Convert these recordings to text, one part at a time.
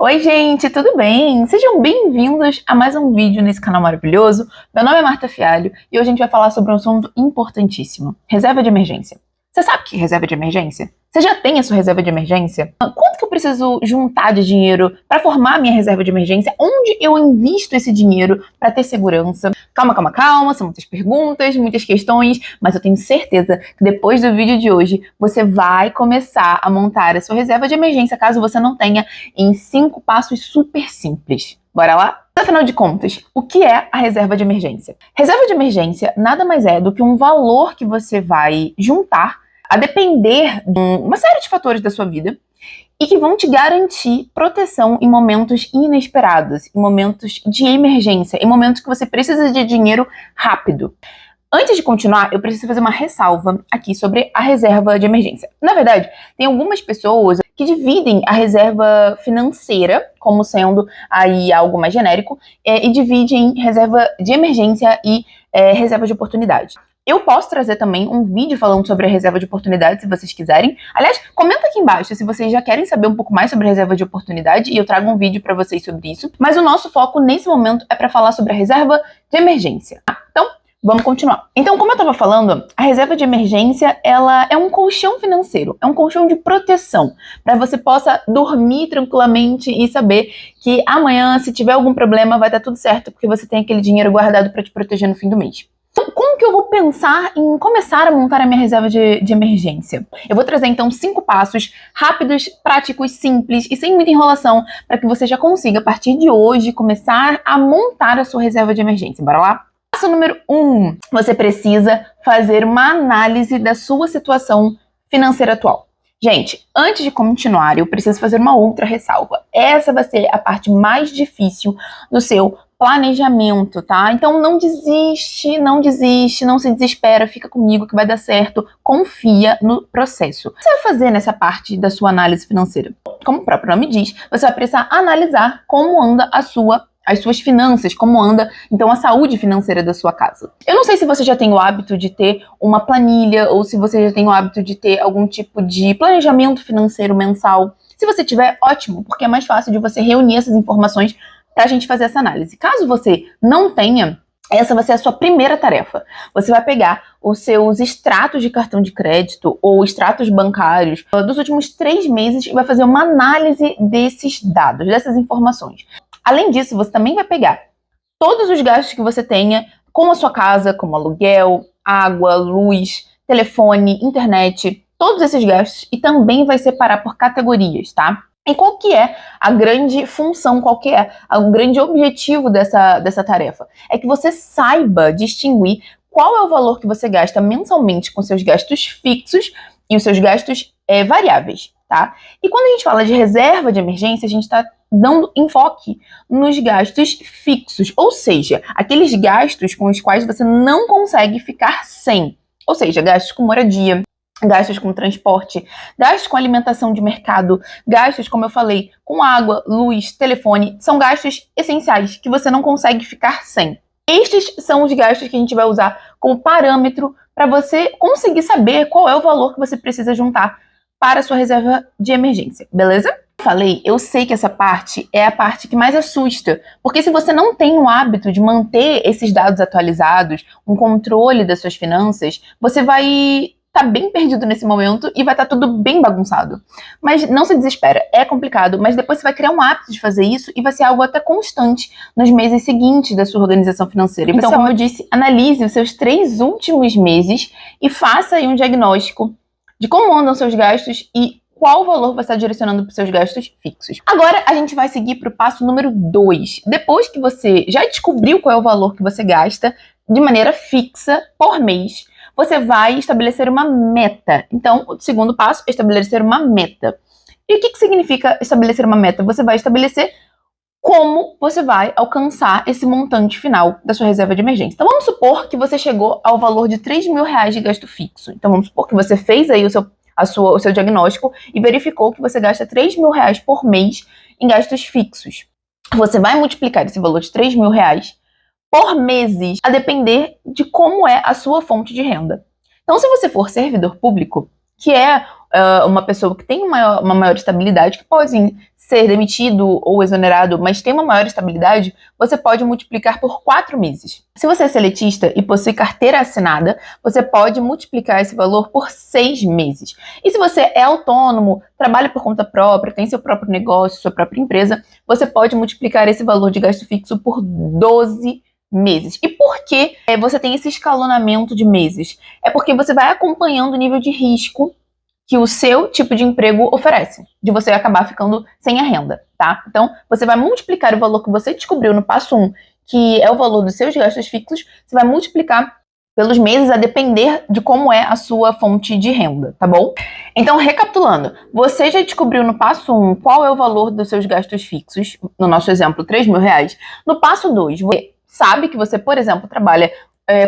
Oi, gente, tudo bem? Sejam bem-vindos a mais um vídeo nesse canal maravilhoso. Meu nome é Marta Fialho e hoje a gente vai falar sobre um assunto importantíssimo: reserva de emergência. Você sabe o que é reserva de emergência? Você já tem a sua reserva de emergência? Quanto que eu preciso juntar de dinheiro para formar a minha reserva de emergência? Onde eu invisto esse dinheiro para ter segurança? Calma, são muitas perguntas, muitas questões, mas eu tenho certeza que depois do vídeo de hoje você vai começar a montar a sua reserva de emergência, caso você não tenha, em 5 passos super simples. Bora lá? Afinal de contas, o que é a reserva de emergência? Reserva de emergência nada mais é do que um valor que você vai juntar a depender de uma série de fatores da sua vida e que vão te garantir proteção em momentos inesperados, em momentos de emergência, em momentos que você precisa de dinheiro rápido. Antes de continuar, eu preciso fazer uma ressalva aqui sobre a reserva de emergência. Na verdade, tem algumas pessoas que dividem a reserva financeira como sendo aí algo mais genérico e dividem reserva de emergência e reserva de oportunidade. Eu posso trazer também um vídeo falando sobre a reserva de oportunidade, se vocês quiserem. Aliás, comenta aqui embaixo se vocês já querem saber um pouco mais sobre a reserva de oportunidade e eu trago um vídeo para vocês sobre isso. Mas o nosso foco nesse momento é para falar sobre a reserva de emergência. Então, vamos continuar. Então, como eu estava falando, a reserva de emergência, ela é um colchão financeiro, é um colchão de proteção, para você possa dormir tranquilamente e saber que amanhã, se tiver algum problema, vai dar tudo certo, porque você tem aquele dinheiro guardado para te proteger no fim do mês. Então, como que eu vou pensar em começar a montar a minha reserva de emergência? Eu vou trazer, então, 5 passos rápidos, práticos, simples e sem muita enrolação, para que você já consiga, a partir de hoje, começar a montar a sua reserva de emergência. Bora lá? Passo número 1. Você precisa fazer uma análise da sua situação financeira atual. Gente, antes de continuar, eu preciso fazer uma outra ressalva. Essa vai ser a parte mais difícil do seu planejamento, tá? Então não desiste, não se desespera, fica comigo que vai dar certo, confia no processo. O que você vai fazer nessa parte da sua análise financeira? Como o próprio nome diz, você vai precisar analisar como anda as suas finanças, como anda, então, a saúde financeira da sua casa. Eu não sei se você já tem o hábito de ter uma planilha ou se você já tem o hábito de ter algum tipo de planejamento financeiro mensal. Se você tiver, ótimo, porque é mais fácil de você reunir essas informações para a gente fazer essa análise. Caso você não tenha, essa vai ser a sua primeira tarefa. Você vai pegar os seus extratos de cartão de crédito ou extratos bancários dos últimos 3 meses e vai fazer uma análise desses dados, dessas informações. Além disso, você também vai pegar todos os gastos que você tenha com a sua casa, como aluguel, água, luz, telefone, internet, todos esses gastos, e também vai separar por categorias, tá? E qual que é a grande função, qual que é o grande objetivo dessa tarefa? É que você saiba distinguir qual é o valor que você gasta mensalmente com seus gastos fixos e os seus gastos variáveis, tá? E quando a gente fala de reserva de emergência, a gente está dando enfoque nos gastos fixos, ou seja, aqueles gastos com os quais você não consegue ficar sem, ou seja, gastos com moradia, gastos com transporte, gastos com alimentação de mercado, gastos, como eu falei, com água, luz, telefone, são gastos essenciais que você não consegue ficar sem. Estes são os gastos que a gente vai usar como parâmetro para você conseguir saber qual é o valor que você precisa juntar para a sua reserva de emergência, beleza? Eu sei que essa parte é a parte que mais assusta, porque se você não tem o hábito de manter esses dados atualizados, um controle das suas finanças, você vai estar bem perdido nesse momento e vai estar tudo bem bagunçado. Mas não se desespera, é complicado, mas depois você vai criar um hábito de fazer isso e vai ser algo até constante nos meses seguintes da sua organização financeira. Então, como eu disse, analise os seus 3 últimos meses e faça aí um diagnóstico de como andam seus gastos e qual valor vai estar direcionando para os seus gastos fixos. Agora a gente vai seguir para o passo número 2. Depois que você já descobriu qual é o valor que você gasta de maneira fixa por mês, você vai estabelecer uma meta. Então, o segundo passo é estabelecer uma meta. E o que significa estabelecer uma meta? Você vai estabelecer como você vai alcançar esse montante final da sua reserva de emergência. Então, vamos supor que você chegou ao valor de R$3.000 de gasto fixo. Então, vamos supor que você fez aí o seu diagnóstico e verificou que você gasta R$3.000 por mês em gastos fixos. Você vai multiplicar esse valor de R$3.000 por meses, a depender de como é a sua fonte de renda. Então, se você for servidor público, que é uma pessoa que tem uma maior estabilidade, que pode ser demitido ou exonerado, mas tem uma maior estabilidade, você pode multiplicar por 4 meses. Se você é seletista e possui carteira assinada, você pode multiplicar esse valor por 6 meses. E se você é autônomo, trabalha por conta própria, tem seu próprio negócio, sua própria empresa, você pode multiplicar esse valor de gasto fixo por 12 meses. E por que você tem esse escalonamento de meses? É porque você vai acompanhando o nível de risco que o seu tipo de emprego oferece, de você acabar ficando sem a renda, tá? Então, você vai multiplicar o valor que você descobriu no passo 1, que é o valor dos seus gastos fixos, você vai multiplicar pelos meses a depender de como é a sua fonte de renda, tá bom? Então, recapitulando, você já descobriu no passo 1 qual é o valor dos seus gastos fixos, no nosso exemplo, R$3.000. No passo 2, você sabe que você, por exemplo, trabalha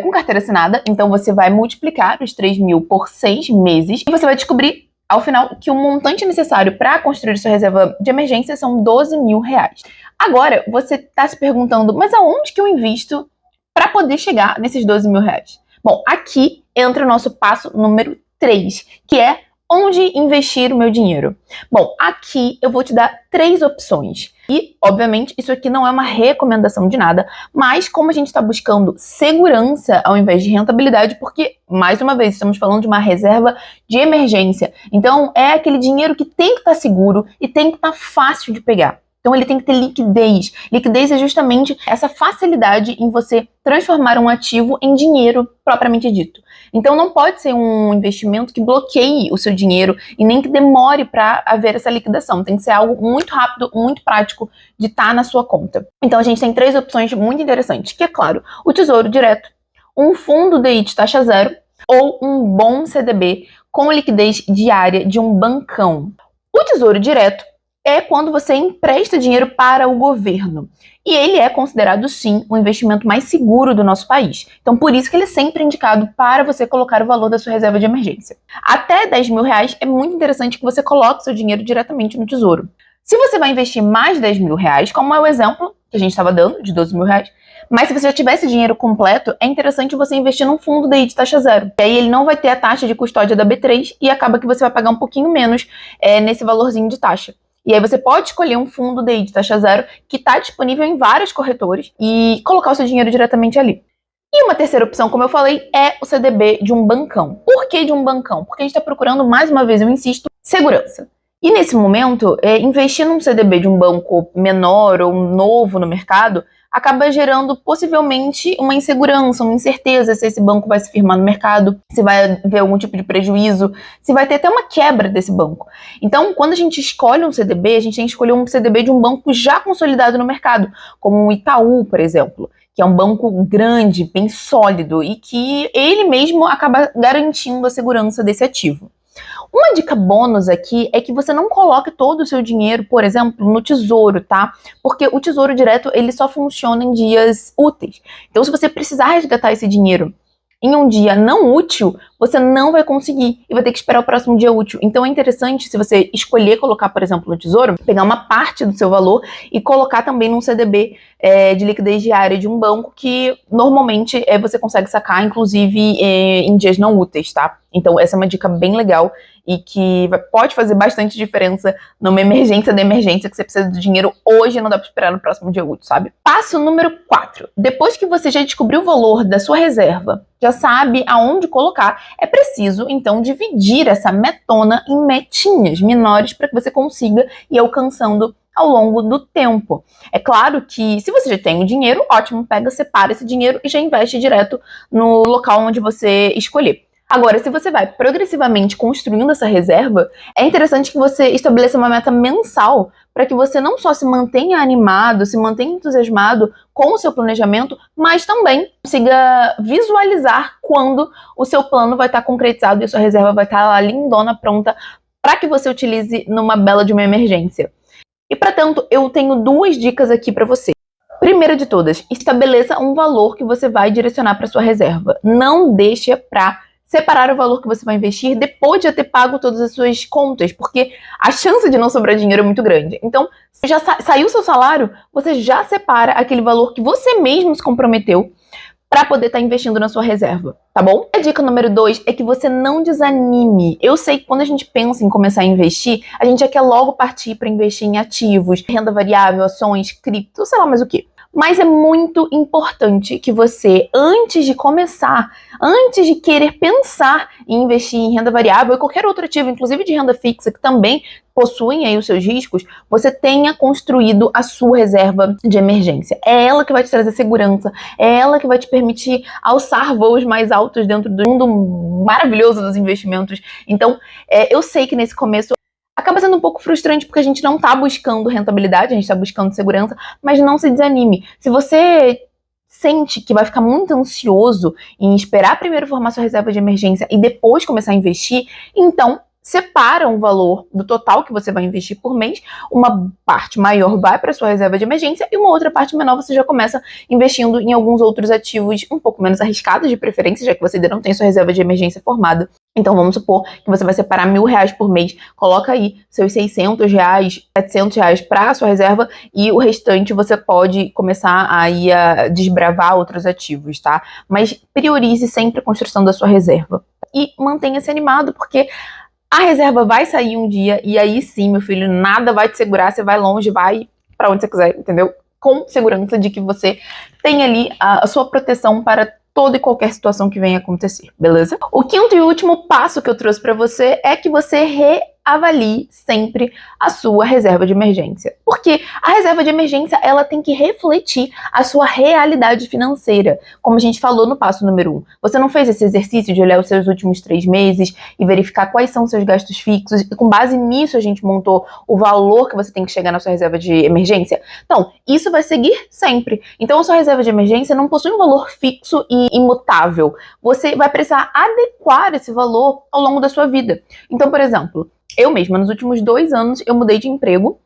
com carteira assinada, então você vai multiplicar os 3.000 por 6 meses e você vai descobrir, ao final, que o montante necessário para construir sua reserva de emergência são R$12.000. Agora, você está se perguntando, mas aonde que eu invisto para poder chegar nesses R$12.000? Bom, aqui entra o nosso passo número 3, que é onde investir o meu dinheiro. Bom, aqui eu vou te dar 3 opções. E, obviamente, isso aqui não é uma recomendação de nada, mas como a gente está buscando segurança ao invés de rentabilidade, porque, mais uma vez, estamos falando de uma reserva de emergência. Então, é aquele dinheiro que tem que estar seguro e tem que estar fácil de pegar. Então, ele tem que ter liquidez. Liquidez é justamente essa facilidade em você transformar um ativo em dinheiro propriamente dito. Então, não pode ser um investimento que bloqueie o seu dinheiro e nem que demore para haver essa liquidação. Tem que ser algo muito rápido, muito prático de estar na sua conta. Então, a gente tem 3 opções muito interessantes, que é, claro, o Tesouro Direto, um fundo DI de taxa zero ou um bom CDB com liquidez diária de um bancão. O Tesouro Direto é quando você empresta dinheiro para o governo. E ele é considerado, sim, o investimento mais seguro do nosso país. Então, por isso que ele é sempre indicado para você colocar o valor da sua reserva de emergência. Até R$10.000 é muito interessante que você coloque seu dinheiro diretamente no Tesouro. Se você vai investir mais de R$10.000, como é o exemplo que a gente estava dando, de R$12.000, mas se você já tivesse dinheiro completo, é interessante você investir num fundo DI de taxa zero. E aí ele não vai ter a taxa de custódia da B3 e acaba que você vai pagar um pouquinho menos nesse valorzinho de taxa. E aí você pode escolher um fundo DI de taxa zero que está disponível em vários corretores e colocar o seu dinheiro diretamente ali. E uma terceira opção, como eu falei, é o CDB de um bancão. Por que de um bancão? Porque a gente está procurando, mais uma vez, eu insisto, segurança. E nesse momento, investir num CDB de um banco menor ou novo no mercado acaba gerando possivelmente uma insegurança, uma incerteza se esse banco vai se firmar no mercado, se vai haver algum tipo de prejuízo, se vai ter até uma quebra desse banco. Então, quando a gente escolhe um CDB, a gente tem que escolher um CDB de um banco já consolidado no mercado, como o Itaú, por exemplo, que é um banco grande, bem sólido e que ele mesmo acaba garantindo a segurança desse ativo. Uma dica bônus aqui é que você não coloque todo o seu dinheiro, por exemplo, no tesouro, tá? Porque o Tesouro Direto, ele só funciona em dias úteis. Então, se você precisar resgatar esse dinheiro em um dia não útil, você não vai conseguir e vai ter que esperar o próximo dia útil. Então é interessante, se você escolher colocar, por exemplo, no Tesouro, pegar uma parte do seu valor e colocar também num CDB de liquidez diária de um banco que normalmente você consegue sacar, inclusive em dias não úteis, tá? Então essa é uma dica bem legal e que pode fazer bastante diferença numa emergência da emergência, que você precisa do dinheiro hoje, não dá para esperar no próximo dia útil, sabe? Passo número 4. Depois que você já descobriu o valor da sua reserva, já sabe aonde colocar, é preciso, então, dividir essa metona em metinhas menores para que você consiga ir alcançando ao longo do tempo. É claro que se você já tem o dinheiro, ótimo, pega, separa esse dinheiro e já investe direto no local onde você escolher. Agora, se você vai progressivamente construindo essa reserva, é interessante que você estabeleça uma meta mensal para que você não só se mantenha animado, se mantenha entusiasmado com o seu planejamento, mas também consiga visualizar quando o seu plano vai estar concretizado e a sua reserva vai estar lá lindona, pronta, para que você utilize numa bela de uma emergência. E, para tanto, eu tenho 2 dicas aqui para você. Primeira de todas, estabeleça um valor que você vai direcionar para sua reserva. Não deixe para separar o valor que você vai investir depois de já ter pago todas as suas contas, porque a chance de não sobrar dinheiro é muito grande. Então, se já saiu o seu salário, você já separa aquele valor que você mesmo se comprometeu para poder estar investindo na sua reserva, tá bom? A dica número 2 é que você não desanime. Eu sei que quando a gente pensa em começar a investir, a gente já quer logo partir para investir em ativos, renda variável, ações, cripto, sei lá mais o que. Mas é muito importante que você, antes de começar, antes de querer pensar em investir em renda variável ou qualquer outro ativo, inclusive de renda fixa, que também possuem aí os seus riscos, você tenha construído a sua reserva de emergência. É ela que vai te trazer segurança, é ela que vai te permitir alçar voos mais altos dentro do mundo maravilhoso dos investimentos. Então, eu sei que nesse começo acaba sendo um pouco frustrante porque a gente não está buscando rentabilidade, a gente está buscando segurança, mas não se desanime. Se você sente que vai ficar muito ansioso em esperar primeiro formar sua reserva de emergência e depois começar a investir, então separa um valor do total que você vai investir por mês, uma parte maior vai para sua reserva de emergência e uma outra parte menor você já começa investindo em alguns outros ativos um pouco menos arriscados, de preferência, já que você ainda não tem sua reserva de emergência formada. Então vamos supor que você vai separar R$1.000 por mês, coloca aí seus R$600, R$700 para a sua reserva e o restante você pode começar aí a desbravar outros ativos, tá? Mas priorize sempre a construção da sua reserva e mantenha-se animado, porque a reserva vai sair um dia e aí sim, meu filho, nada vai te segurar, você vai longe, vai para onde você quiser, entendeu? Com segurança de que você tem ali a sua proteção para toda e qualquer situação que venha acontecer, beleza? O quinto e último passo que eu trouxe para você é que você reavalie sempre a sua reserva de emergência. Porque a reserva de emergência, ela tem que refletir a sua realidade financeira. Como a gente falou no passo número 1. Você não fez esse exercício de olhar os seus últimos 3 meses e verificar quais são os seus gastos fixos e com base nisso a gente montou o valor que você tem que chegar na sua reserva de emergência? Então, isso vai seguir sempre. Então, a sua reserva de emergência não possui um valor fixo e imutável. Você vai precisar adequar esse valor ao longo da sua vida. Então, por exemplo, eu mesma, nos últimos 2 anos, eu mudei de emprego,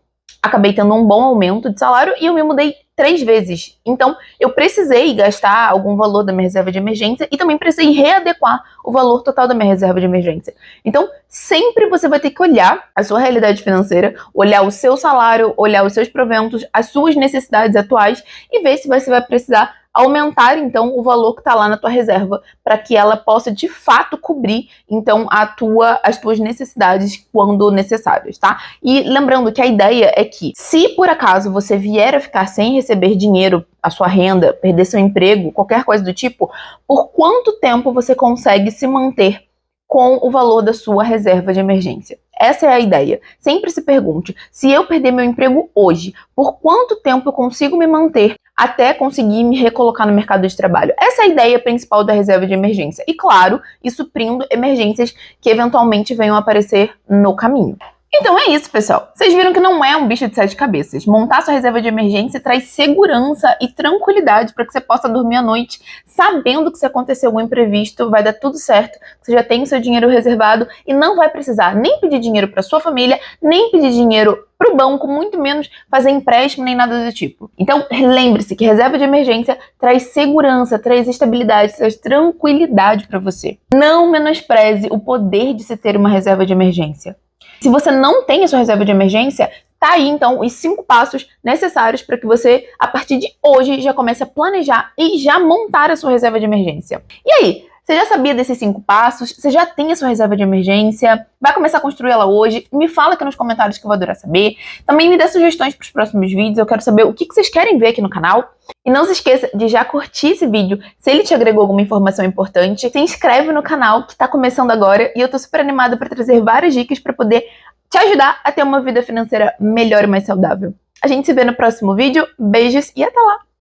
acabei tendo um bom aumento de salário e eu me mudei 3 vezes. Então, eu precisei gastar algum valor da minha reserva de emergência e também precisei readequar o valor total da minha reserva de emergência. Então, sempre você vai ter que olhar a sua realidade financeira, olhar o seu salário, olhar os seus proventos, as suas necessidades atuais e ver se você vai precisar aumentar, então, o valor que está lá na tua reserva para que ela possa, de fato, cobrir, então, as tuas necessidades quando necessárias, tá? E lembrando que a ideia é que, se por acaso você vier a ficar sem receber dinheiro, a sua renda, perder seu emprego, qualquer coisa do tipo, por quanto tempo você consegue se manter com o valor da sua reserva de emergência? Essa é a ideia. Sempre se pergunte, se eu perder meu emprego hoje, por quanto tempo eu consigo me manter até conseguir me recolocar no mercado de trabalho? Essa é a ideia principal da reserva de emergência. E claro, e suprindo emergências que eventualmente venham a aparecer no caminho. Então é isso, pessoal. Vocês viram que não é um bicho de 7 cabeças. Montar sua reserva de emergência traz segurança e tranquilidade para que você possa dormir à noite sabendo que se acontecer algum imprevisto, vai dar tudo certo, você já tem o seu dinheiro reservado e não vai precisar nem pedir dinheiro para sua família, nem pedir dinheiro para o banco, muito menos fazer empréstimo nem nada do tipo. Então, lembre-se que reserva de emergência traz segurança, traz estabilidade, traz tranquilidade para você. Não menospreze o poder de se ter uma reserva de emergência. Se você não tem a sua reserva de emergência, tá aí então os 5 passos necessários para que você, a partir de hoje, já comece a planejar e já montar a sua reserva de emergência. E aí, você já sabia desses 5 passos? Você já tem a sua reserva de emergência? Vai começar a construir ela hoje? Me fala aqui nos comentários que eu vou adorar saber. Também me dê sugestões para os próximos vídeos, eu quero saber o que vocês querem ver aqui no canal. E não se esqueça de já curtir esse vídeo, se ele te agregou alguma informação importante. Se inscreve no canal que está começando agora e eu tô super animada para trazer várias dicas para poder te ajudar a ter uma vida financeira melhor e mais saudável. A gente se vê no próximo vídeo. Beijos e até lá!